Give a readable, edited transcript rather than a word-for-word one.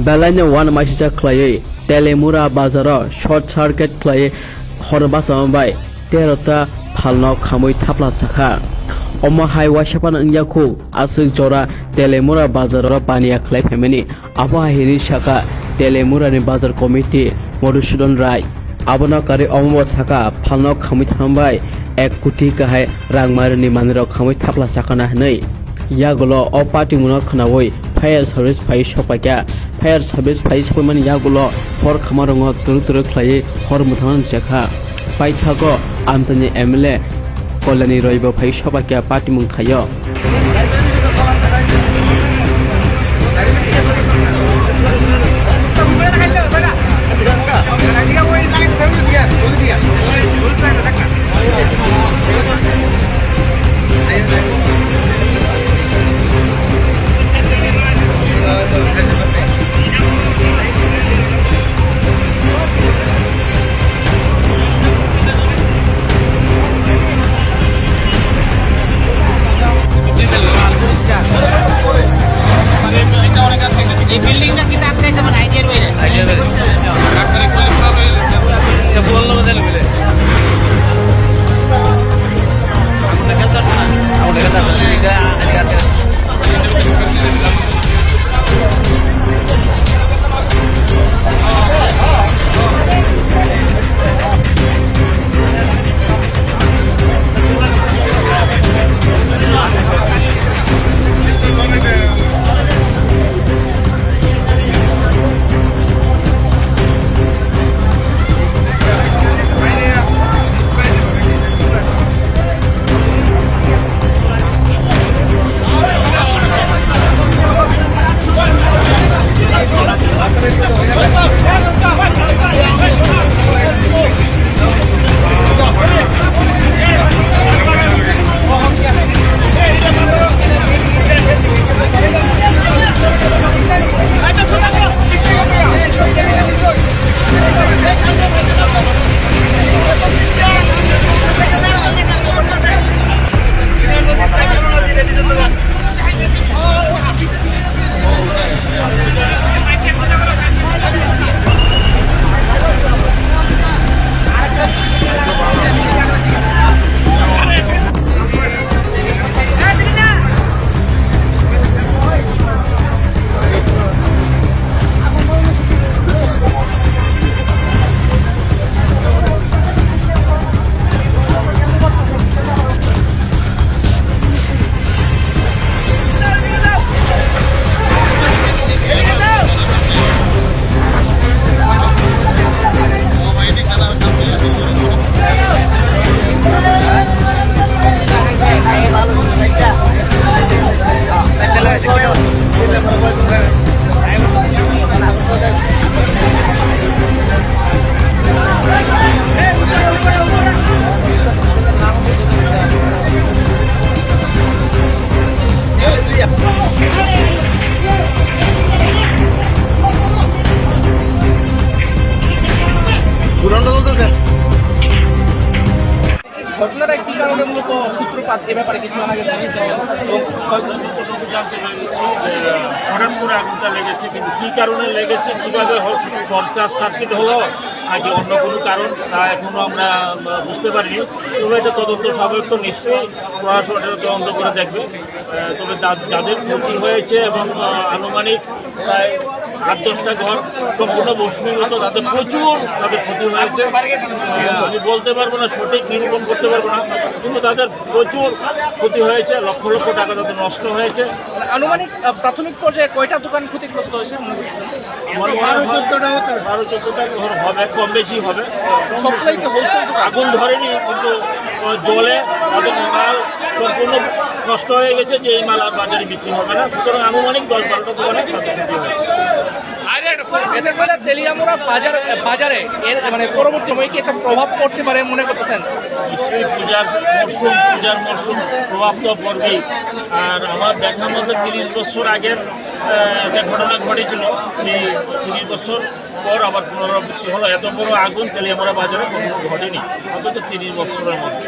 बेलायनो वान माइसिजा खलायै तेलिमुरा बाजाराव shirt circuit खलायै हरबासामबाय 13टा फालनक खामै थाप्ला साखा अमा हाइवा सेपान इंजाखौ आसुक जरा तेलिमुरा बाजाराव पानिया खलाय फेमेनि आबहावानि साखा तेलिमुरानि बाजार कमिटि मधुसूदन राय आबनाकारि अमवा साखा फालनक खामै थांबाय 1 कोटी गाहाय रांमारिनि मानिराव खामै थाप्ला साखाना हनै यागुलो अ पार्टी मुना खनावै फायर सर्विस फाइ सपाक्या फायर सर्विस फाइ सपायमानि यागुलो हर खामारंग तुरु खलायै हर मुथान सेखा पाइथागो आमसानि एमएलए कल्याणी रयबो फाइ सपाक्या पार्टी मुं थायो Di building na kita Atkaisa mana idea dulu ya. Idea dulu. Kakak boleh apa? Ya boleh lo dulu boleh. Aku nak kata mana? Aku nak kata tiga ada. ঘটনাটা কি কারণে মূলত সূত্রপাত এ ব্যাপারে কিছু জানা গেছে হঠাৎ করে আগুনটা লেগেছে কিন্তু কী কারণে লেগেছে কীভাবে শর্ট সার্কিট হলো নাকি অন্য কোনো কারণ তা এখনও আমরা বুঝতে পারিনি তবে এটা তদন্ত সাবেক তো নিশ্চয়ই প্রশাসন এটা তদন্ত করে দেখবে তবে যাদের ক্ষতি হয়েছে এবং আনুমানিক প্রায় 8-10টা ঘর সম্পূর্ণ ভস্মীভূত তাদের তাদের ক্ষতি হয়েছে আমি বলতে পারবো না সঠিক নিরূপণ করতে পারবো না কিন্তু তাদের প্রচুর ক্ষতি হয়েছে লক্ষ লক্ষ টাকা তাদের নষ্ট হয়েছে আনুমানিক প্রাথমিক পর্যায়ে কয়টা দোকান ক্ষতিগ্রস্ত হয়েছে 12-14টা ঘর হবে কম বেশি হবে আগুন ধরেনি কিন্তু জলে তাদের মাল সম্পূর্ণ নষ্ট হয়ে গেছে যে এই মাল আর বাজারে বিক্রি হবে না সুতরাং আনুমানিক 10-12টা দোকানে ক্ষতি হয়েছে এদের ফলে তেলিয়ামুরা বাজারে এর মানে পরবর্তী সময়ে কি একটা প্রভাব পড়তে পারে মনে করতেছেন? নিশ্চয়ই পূজার মরশুম প্রভাব তো পড়বেই। আর আমার দেখার মধ্যে 30 বছর আগের একটা ঘটনা ঘটেছিল, সেই 30 বছর পর আবার পুনরাবৃত্তি হলো। এত বড় আগুন তেলিয়ামুরা বাজারে কখনো ঘটেনি, অন্তত 30 বছরের মধ্যে।